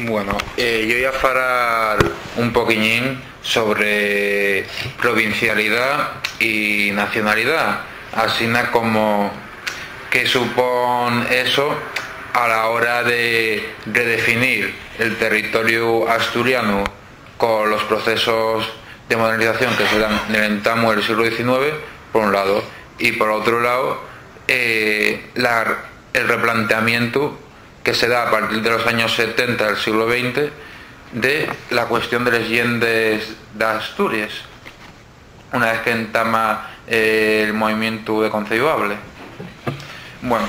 Bueno, yo voy a falar un poquillín sobre provincialidad y nacionalidad, así como que supone eso a la hora de redefinir el territorio asturiano con los procesos de modernización que se dan en el entamo del siglo XIX, por un lado, y por otro lado, el replanteamiento que se da a partir de los años 70 del siglo XX de la cuestión de las llendes de Asturias, una vez que entama el movimiento de concebable. Bueno,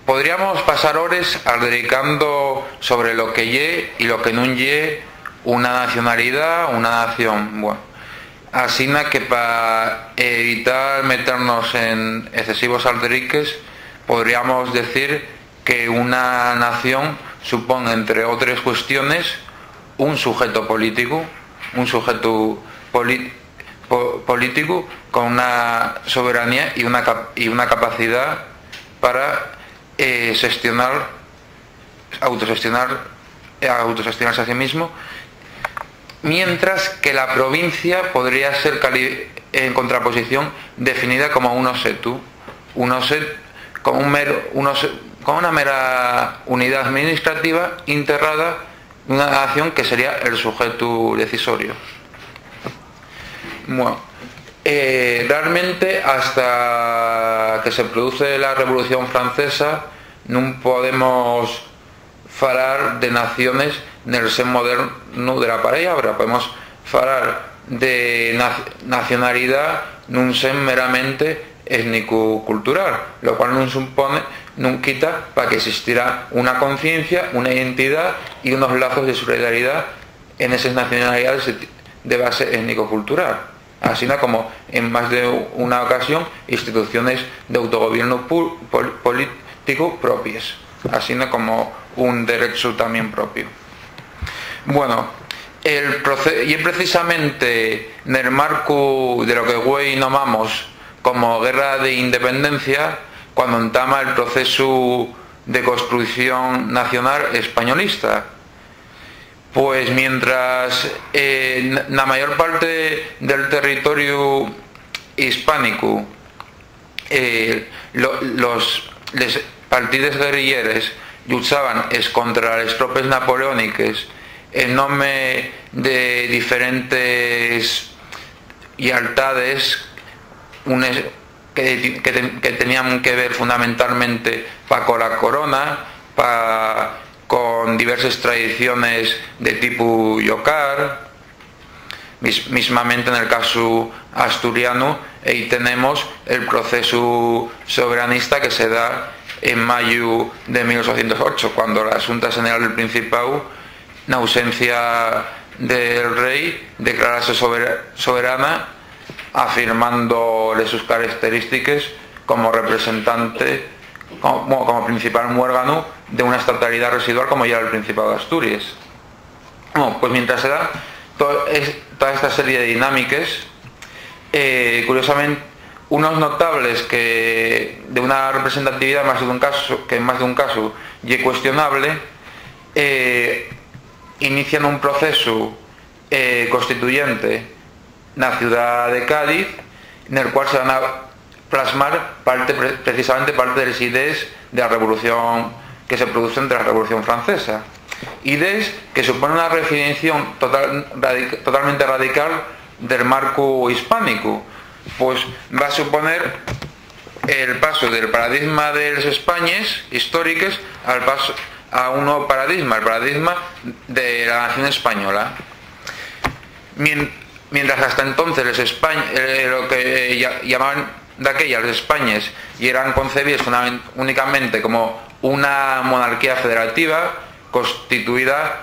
podríamos pasar horas dedicando sobre lo que ye y lo que no ye una nacionalidad, una nación. Bueno, así que para evitar meternos en excesivos alderiques, podríamos decir que una nación supone, entre otras cuestiones, un sujeto político, político con una soberanía y una capacidad para autogestionarse a sí mismo, mientras que la provincia podría ser en contraposición definida como un osetu, como una mera unidad administrativa integrada en una nación que sería el sujeto decisorio. Bueno, realmente hasta que se produce la Revolución Francesa no podemos falar de naciones en el sen moderno de la palabra, podemos falar de nacionalidad en un sen meramente étnico-cultural, lo cual no quita para que existiera una conciencia, una identidad y unos lazos de solidaridad en esas nacionalidades de base étnico-cultural, así como en más de una ocasión instituciones de autogobierno político propias, así como un derecho también propio. Bueno, y precisamente en el marco de lo que hoy nomamos como guerra de independencia, cuando entama el proceso de construcción nacional españolista, pues mientras la mayor parte del territorio hispánico los partidos guerrilleros luchaban contra las tropas napoleónicas en nombre de diferentes lealtades que tenían que ver fundamentalmente con la corona, con diversas tradiciones de tipo yocar. Mismamente en el caso asturiano, ahí tenemos el proceso soberanista que se da en mayo de 1808, cuando la Junta General del Principado, en ausencia del rey, declarase soberana, afirmándole sus características como representante, como principal órgano de una estatalidad residual como ya era el Principado de Asturias. Bueno, pues mientras se da toda esta serie de dinámicas, curiosamente, unos notables que de una representatividad en más de un caso y cuestionable, inician un proceso constituyente en la ciudad de Cádiz, en el cual se van a plasmar precisamente parte de las ideas de la revolución que se producen de la Revolución Francesa, ideas que suponen una redefinición totalmente radical del marco hispánico, pues va a suponer el paso del paradigma de las Españas históricas a un nuevo paradigma, el paradigma de la nación española. Mientras hasta entonces lo que llamaban de aquellas las Españas y eran concebidas únicamente como una monarquía federativa constituida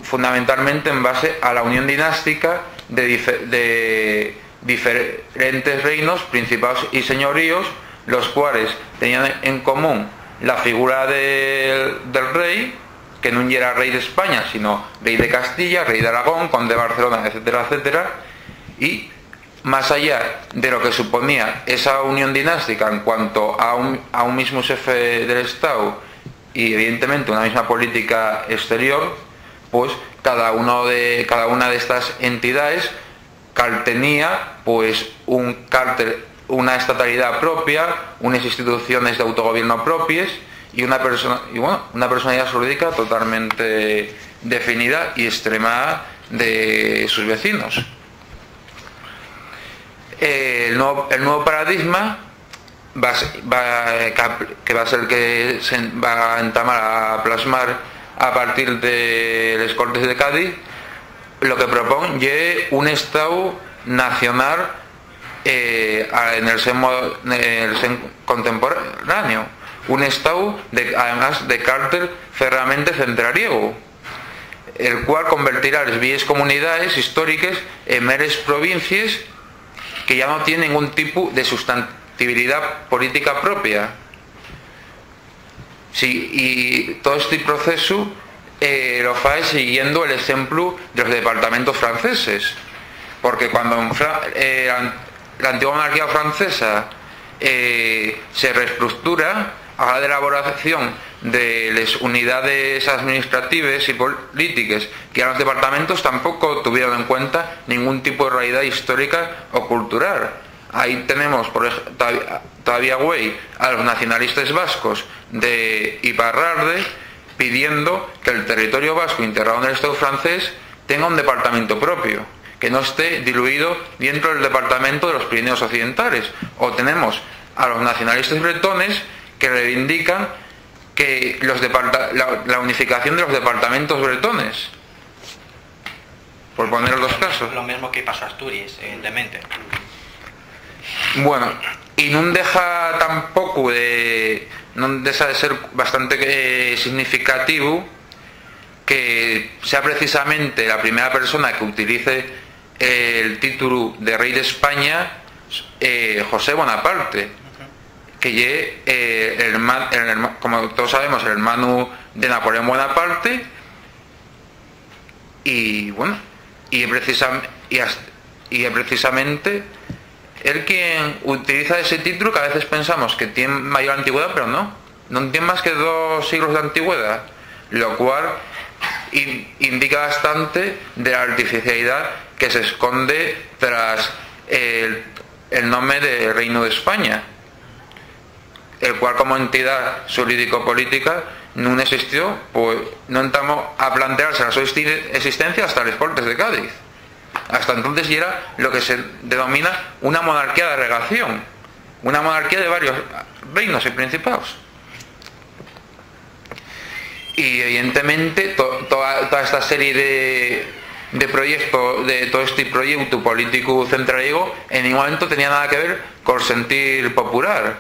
fundamentalmente en base a la unión dinástica de diferentes reinos, principados y señoríos, los cuales tenían en común la figura del rey, que no era rey de España, sino rey de Castilla, rey de Aragón, conde de Barcelona, etcétera, etcétera, y más allá de lo que suponía esa unión dinástica en cuanto a un mismo jefe del Estado y evidentemente una misma política exterior, pues cada una de estas entidades tenía pues una estatalidad propia, unas instituciones de autogobierno propias y una personalidad jurídica totalmente definida y extremada de sus vecinos. El nuevo paradigma que va a ser el que se va a entamar a plasmar a partir de las Cortes de Cádiz, lo que propone es un Estado nacional en el sen contemporáneo, un Estado además de carácter ferramente centrariego, el cual convertirá las viejas comunidades históricas en meras provincias que ya no tienen ningún tipo de sustantibilidad política propia. Sí, y todo este proceso lo hace siguiendo el ejemplo de los departamentos franceses, porque cuando la antigua monarquía francesa se reestructura a la elaboración de las unidades administrativas y políticas que eran los departamentos, tampoco tuvieron en cuenta ningún tipo de realidad histórica o cultural. Ahí tenemos todavía güey a los nacionalistas vascos de Iparralde pidiendo que el territorio vasco integrado en el Estado francés tenga un departamento propio, que no esté diluido dentro del departamento de los Pirineos Occidentales. O tenemos a los nacionalistas bretones que reivindican que la unificación de los departamentos bretones, por poner dos casos. Lo mismo que pasó a Asturias, evidentemente. Bueno, y no deja tampoco no deja de ser bastante significativo que sea precisamente la primera persona que utilice el título de rey de España, José Bonaparte, que como todos sabemos, el hermano de Napoleón Bonaparte, y bueno, y precisamente él quien utiliza ese título, que a veces pensamos que tiene mayor antigüedad, pero no tiene más que 2 siglos de antigüedad, lo cual indica bastante de la artificialidad que se esconde tras el nombre de Reino de España, el cual como entidad jurídico-política no existió, pues no entramos a plantearse la su existencia hasta las Cortes de Cádiz. Hasta entonces ya era lo que se denomina una monarquía de agregación, una monarquía de varios reinos y principados. Y evidentemente toda esta serie de proyectos, de todo este proyecto político centraliego, en ningún momento tenía nada que ver con el sentir popular,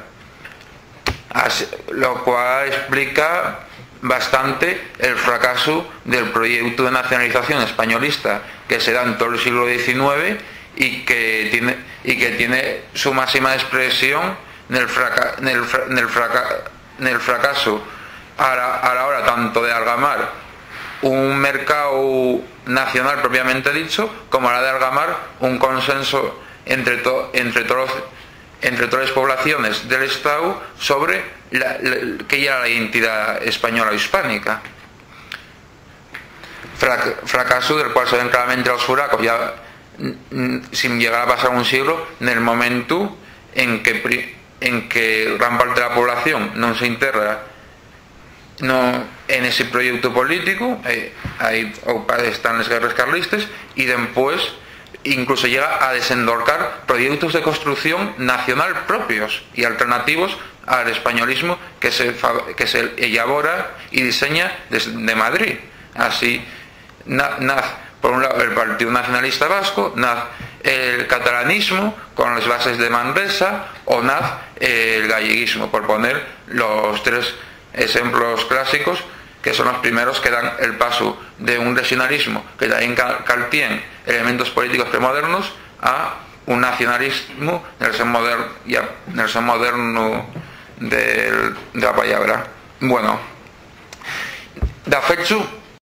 lo cual explica bastante el fracaso del proyecto de nacionalización españolista que se da en todo el siglo XIX y que tiene su máxima expresión en el fracaso a la hora tanto de algamar un mercado nacional propiamente dicho, como a la de algamar un consenso entre todas las poblaciones del Estado sobre que ya era la identidad española o hispánica. Fracaso del cual se ven claramente los furacos ya sin llegar a pasar un siglo, en el momento en que gran parte de la población no se integra en ese proyecto político, ahí están las guerras carlistas, y después incluso llega a desendolcar proyectos de construcción nacional propios y alternativos al españolismo que se elabora y diseña desde Madrid. Así nace por un lado el Partido Nacionalista Vasco, nace el catalanismo con las bases de Manresa, o nace el galleguismo, por poner los 3 ejemplos clásicos, que son los primeros que dan el paso de un regionalismo que también tiene elementos políticos premodernos a un nacionalismo en el sen moderno de la palabra. Bueno, de hecho